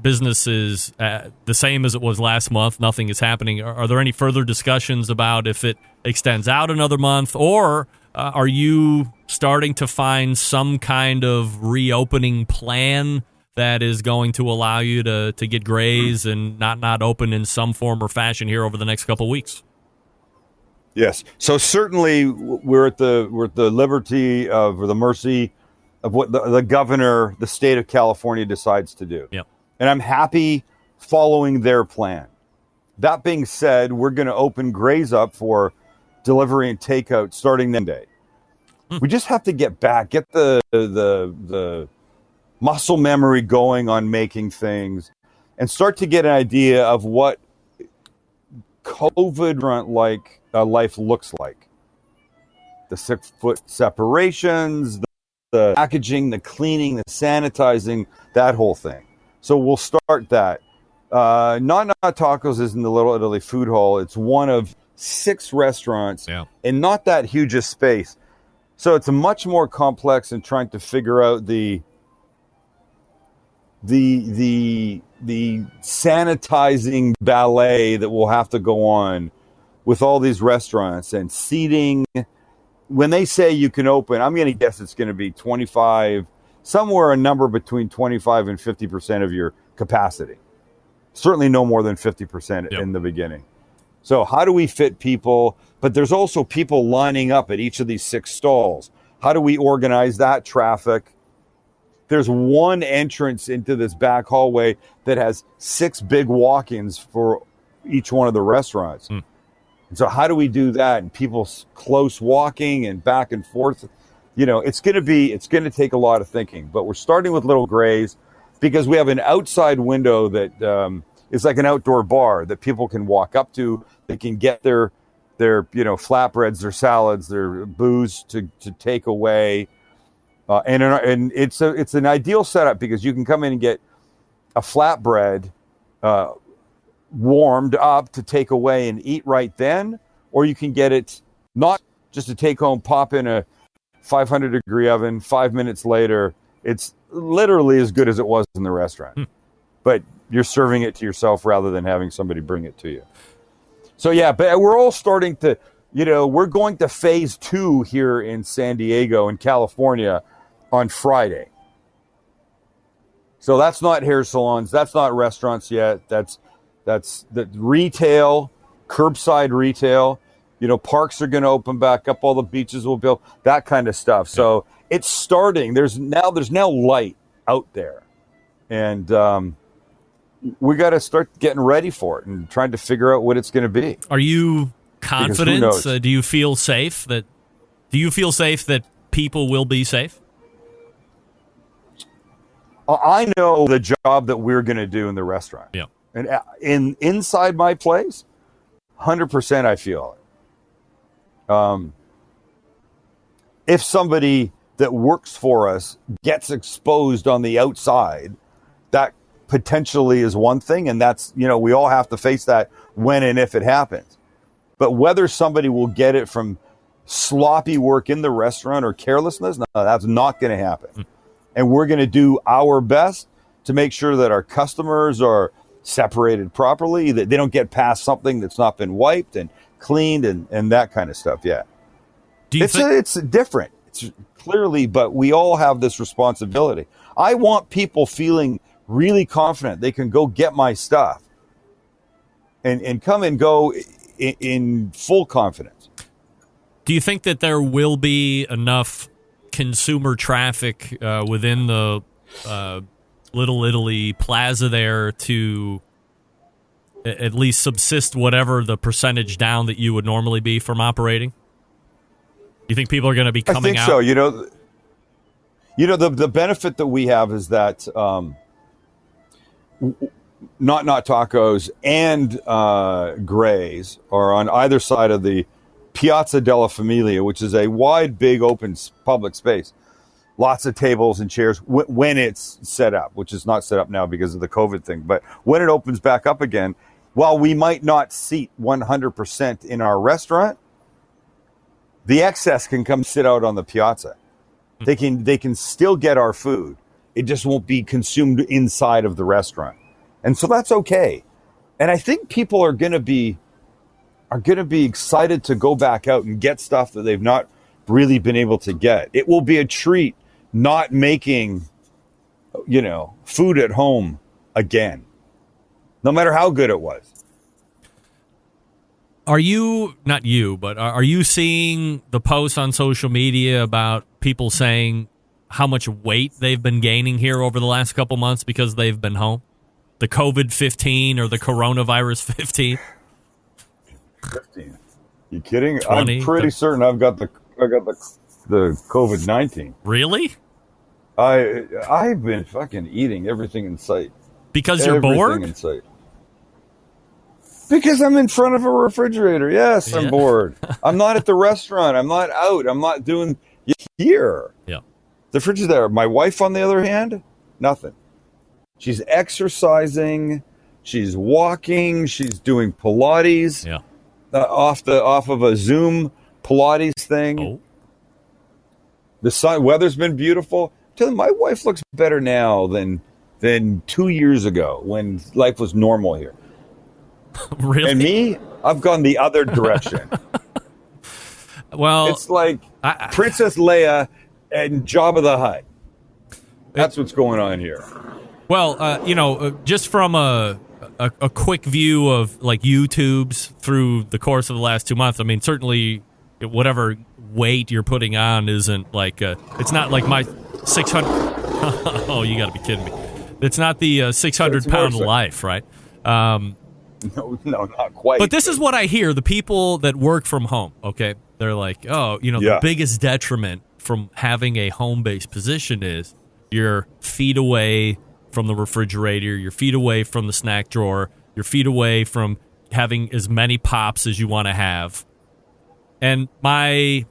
business is the same as it was last month. Nothing is happening. Are there any further discussions about if it extends out another month, or are you starting to find some kind of reopening plan that is going to allow you to get graze and not open in some form or fashion here over the next couple of weeks? Yes. So certainly we're at the liberty of, or the mercy of what the governor, the state of California decides to do. Yep. And I'm happy following their plan. That being said, we're going to open Graze up for delivery and takeout starting Monday. We just have to get the muscle memory going on making things and start to get an idea of what COVID life looks like. The 6-foot separations, the packaging, the cleaning, the sanitizing, that whole thing. So we'll start that. Not Tacos is in the Little Italy Food Hall. It's one of 6 restaurants and not that huge a space. So it's a much more complex in trying to figure out the sanitizing ballet that will have to go on with all these restaurants and seating. When they say you can open, I'm going to guess it's going to be 25, somewhere a number between 25 and 50% of your capacity. Certainly no more than 50% in the beginning. So how do we fit people? But there's also people lining up at each of these 6 stalls. How do we organize that traffic? there's one entrance into this back hallway that has 6 big walk-ins for each one of the restaurants. And so how do we do that? And people close walking and back and forth. It's going to take a lot of thinking, but we're starting with Little Gray's because we have an outside window that is like an outdoor bar that people can walk up to. They can get their flatbreads, their salads, their booze to take away. And it's an ideal setup because you can come in and get a flatbread warmed up to take away and eat right then, or you can get it not just to take home, pop in a 500-degree oven, 5 minutes later. It's literally as good as it was in the restaurant, but you're serving it to yourself rather than having somebody bring it to you. So yeah, but we're all starting to, we're going to phase 2 here in San Diego in California on Friday. So that's not hair salons. That's not restaurants yet. That's the retail, curbside retail. Parks are going to open back up. All the beaches will build, that kind of stuff. So it's starting. There's now light out there. And we got to start getting ready for it and trying to figure out what it's going to be. Are you confident? Do you feel safe that people will be safe? I know the job that we're going to do in the restaurant. Yeah. And inside my place, 100% I feel it. If somebody that works for us gets exposed on the outside, that potentially is one thing, and that's, we all have to face that when and if it happens. But whether somebody will get it from sloppy work in the restaurant or carelessness, no, that's not going to happen. And we're going to do our best to make sure that our customers are separated properly, that they don't get past something that's not been wiped and cleaned and that kind of stuff. Yeah. It's different. It's clearly, but we all have this responsibility. I want people feeling really confident they can go get my stuff and come and go in full confidence. Do you think that there will be enough consumer traffic within the Little Italy Plaza there to at least subsist whatever the percentage down that you would normally be from operating? Do you think people are going to be coming out? I think so. The benefit that we have is that Not Tacos and Gray's are on either side of the Piazza della Familia, which is a wide, big, open public space. Lots of tables and chairs when it's set up, which is not set up now because of the COVID thing. But when it opens back up again, while we might not seat 100% in our restaurant, the excess can come sit out on the piazza. They can still get our food. It just won't be consumed inside of the restaurant. And so that's okay. And I think people are going to be excited to go back out and get stuff that they've not really been able to get. It will be a treat not making, food at home again, no matter how good it was. Are you seeing the posts on social media about people saying how much weight they've been gaining here over the last couple months because they've been home? The COVID-15 or the coronavirus 15? 15. You kidding? 20, I'm pretty certain I've got the COVID-19. Really? I've been fucking eating everything in sight. Because you're bored? Everything in sight. Because I'm in front of a refrigerator. Yes, I'm bored. I'm not at the restaurant. I'm not out. I'm not doing here. Yeah. The fridge is there. My wife, on the other hand, nothing. She's exercising. She's walking. She's doing Pilates. Yeah. Off of a Zoom Pilates thing. Oh. The weather's been beautiful. Tell them my wife looks better now than 2 years ago when life was normal here. Really? And me, I've gone the other direction. Well, it's like Princess Leia and Jabba the Hutt. That's what's going on here. Well, just from a quick view of like YouTube's through the course of the last 2 months, I mean, certainly whatever weight you're putting on isn't like it's not like my 600 Oh, you got to be kidding me. It's not the 600-pound life, right? No, not quite. But this is what I hear, the people that work from home, okay? They're like, the biggest detriment from having a home-based position is you're feet away from the refrigerator, you're feet away from the snack drawer, you're feet away from having as many pops as you want to have. And maybe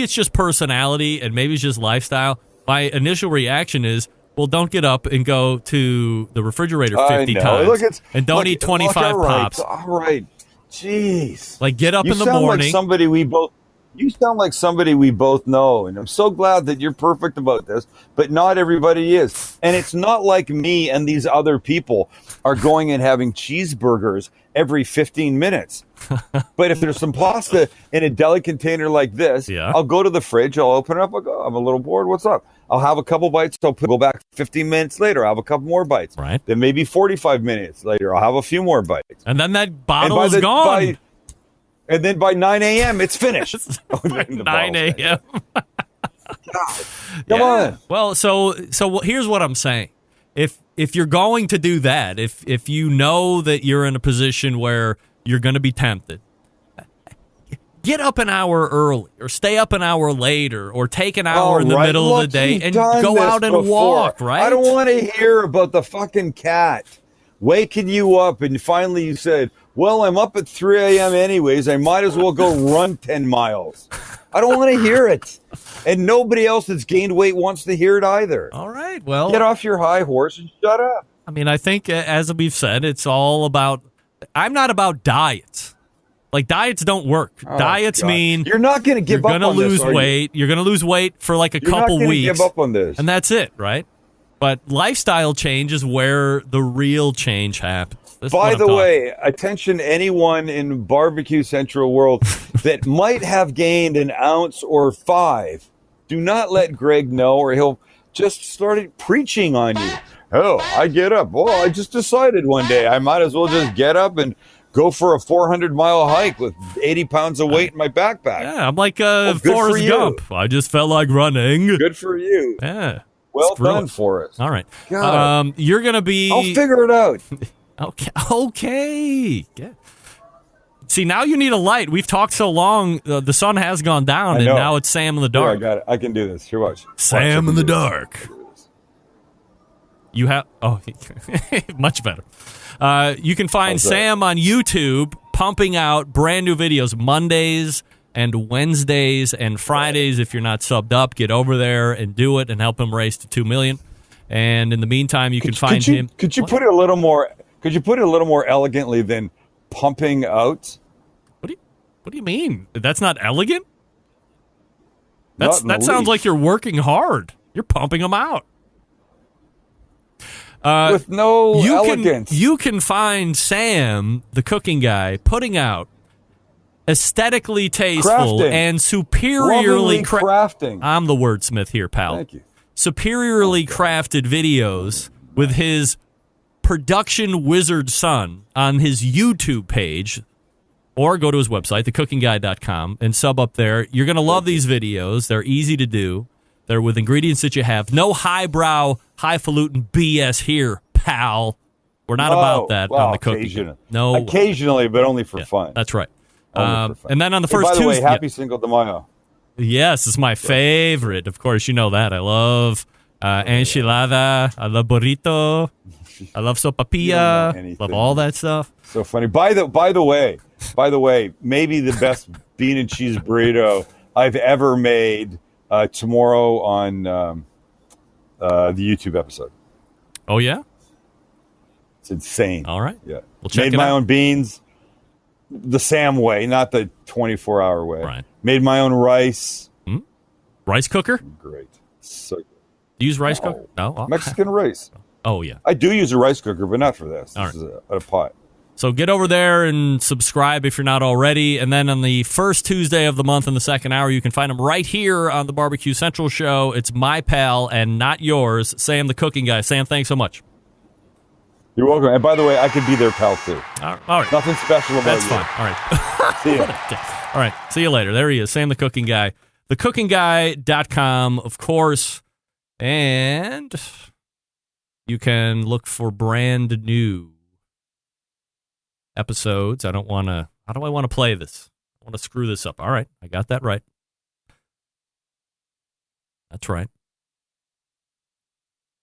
it's just personality and maybe it's just lifestyle. My initial reaction is, well, don't get up and go to the refrigerator 50 times and don't eat 25 pops. All right. Jeez. Like, get up in the morning. You sound like somebody we both know, and I'm so glad that you're perfect about this, but not everybody is. And it's not like me and these other people are going and having cheeseburgers every 15 minutes. But if there's some pasta in a deli container like this, I'll go to the fridge, I'll open it up, I'll go, I'm a little bored, what's up? I'll have a couple bites, go back 15 minutes later, I'll have a couple more bites. Right. Then maybe 45 minutes later, I'll have a few more bites. And then that bottle is gone. And then by 9 a.m., it's finished. 9 a.m. Come on. Well, so here's what I'm saying. If you're going to do that, if you know that you're in a position where you're going to be tempted, get up an hour early or stay up an hour later or take an hour in the middle of the day and go out and walk, right? I don't want to hear about the fucking cat waking you up and finally you said, well, I'm up at 3 a.m. anyways. I might as well go run 10 miles. I don't want to hear it. And nobody else that's gained weight wants to hear it either. All right, well. Get off your high horse and shut up. I mean, I think, as we've said, it's all about, I'm not about diets. Like, diets don't work. Diets mean you're not going to give up on this. You're going to lose weight. You're going to lose weight for like a couple weeks. You're not going to give up on this. And that's it, right? But lifestyle change is where the real change happens. By the way, attention anyone in Barbecue Central world that might have gained an ounce or 5. Do not let Greg know or he'll just start preaching on you. Oh, I get up. Well, I just decided one day I might as well just get up and go for a 400-mile hike with 80 pounds of weight in my backpack. Yeah, I'm like Forrest Gump. I just felt like running. Good for you. Yeah. Well done, Forrest. All right. God. You're going to be... I'll figure it out. Okay. Yeah. See, now you need a light. We've talked so long. The sun has gone down, and now it's Sam in the dark. Here, I got it. I can do this. Here, watch. Sam in the dark. You have... Oh, much better. You can find Sam on YouTube pumping out brand new videos Mondays and Wednesdays and Fridays. If you're not subbed up, get over there and do it and help him race to 2 million. And in the meantime, you can find him. Could you put it a little more? Could you put it a little more elegantly than pumping out? What do you mean? That's not elegant? That sounds like you're working hard. You're pumping them out. With no elegance. You can find Sam, the cooking guy, putting out aesthetically tasteful and superiorly crafting. I'm the wordsmith here, pal. Thank you. Superiorly crafted videos with his production wizard son on his YouTube page, or go to his website, thecookingguy.com, and sub up there. You're going to love these videos. They're easy to do. They're with ingredients that you have. No highbrow, highfalutin BS here, pal. We're not about that on the cooking. No, occasionally, but only for fun. That's right. And then on the first Tuesday. By the Tuesday, way, happy Cinco de Mayo. Yes, it's my favorite. Of course, you know that. I love enchilada. I love burrito. I love sopapilla. Love all that stuff. So funny. By the way, maybe the best bean and cheese burrito I've ever made tomorrow on the YouTube episode. Oh, yeah? It's insane. All right. Yeah. We'll check made it my out. own beans the Sam way, not the 24-hour way. Right. Made my own rice. Rice cooker? Great. So good. Do you use rice cooker? No. Mexican rice. Oh, yeah. I do use a rice cooker, but not for this. All This is a pot. So get over there and subscribe if you're not already. And then on the first Tuesday of the month in the second hour, you can find them right here on the Barbecue Central show. It's my pal and not yours, Sam the cooking guy. Sam, thanks so much. You're welcome. And by the way, I could be their pal, too. All right. Nothing special about That's you. fine. All right. See ya. All right. See you later. There he is, Sam the cooking guy. TheCookingGuy.com, of course. And you can look for brand new episodes. How do I want to play this? I want to screw this up. All right, I got that right. That's right.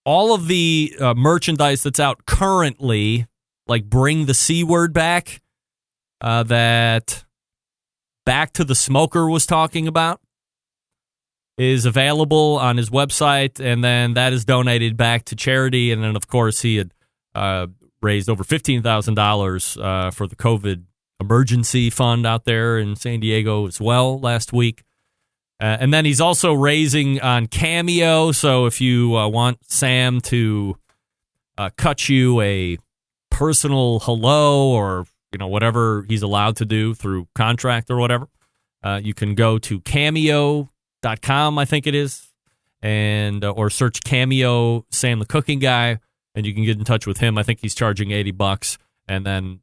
All of the merchandise that's out currently, like Bring the C Word Back, that Back to the Smoker was talking about, is available on his website, and then that is donated back to charity. And then, of course, he had raised over $15,000 for the COVID emergency fund out there in San Diego as well last week. And then he's also raising on Cameo, so if you want Sam to cut you a personal hello or whatever he's allowed to do through contract or whatever, you can go to Cameo.com, I think it is, and or search Cameo Sam the Cooking Guy, and you can get in touch with him. I think he's charging $80, and then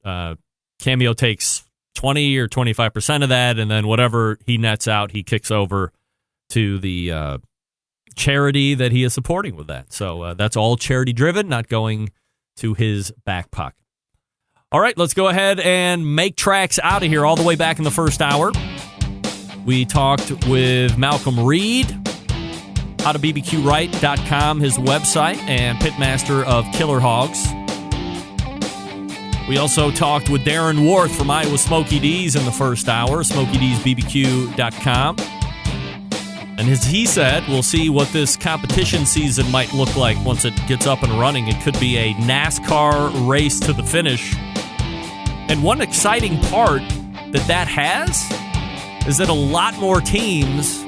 Cameo takes 20 or 25% of that, and then whatever he nets out, he kicks over to the charity that he is supporting with that. So that's all charity driven, not going to his back pocket. All right, let's go ahead and make tracks out of here. All the way back in the first hour, we talked with Malcolm Reed, howtobbqright.com, his website, and pitmaster of Killer Hogs. We also talked with Darren Worth from Iowa Smokey D's in the first hour, SmokeyD'sBBQ.com. And as he said, we'll see what this competition season might look like once it gets up and running. It could be a NASCAR race to the finish. And one exciting part that has is that a lot more teams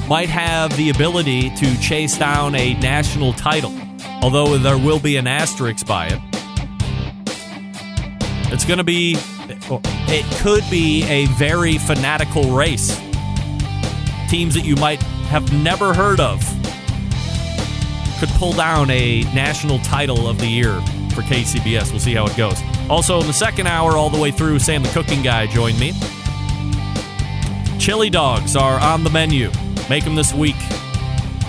might have the ability to chase down a national title, although there will be an asterisk by it. It could be a very fanatical race. Teams that you might have never heard of could pull down a national title of the year for KCBS. We'll see how it goes. Also, in the second hour, all the way through, Sam the Cooking Guy joined me. Chili dogs are on the menu. Make them this week.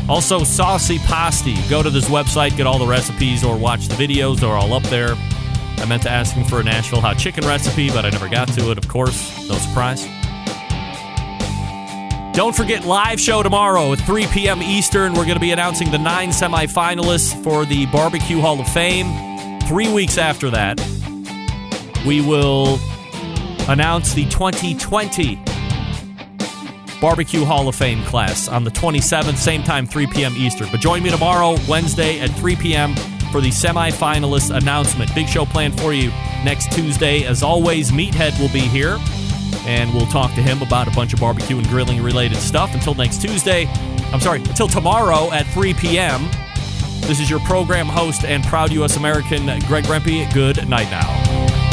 Also, saucy pasty. Go to this website, get all the recipes, or watch the videos. They're all up there. I meant to ask him for a Nashville hot chicken recipe, but I never got to it, of course. No surprise. Don't forget, live show tomorrow at 3 p.m. Eastern. We're going to be announcing the 9 semifinalists for the Barbecue Hall of Fame. 3 weeks after that, we will announce the 2020 Barbecue Hall of Fame class on the 27th, same time, 3 p.m. Eastern. But join me tomorrow, Wednesday at 3 p.m. for the semifinalist announcement. Big show planned for you next Tuesday. As always, Meathead will be here, and we'll talk to him about a bunch of barbecue and grilling related stuff. Until tomorrow at 3 p.m., this is your program host and proud U.S. American, Greg Rempe. Good night now.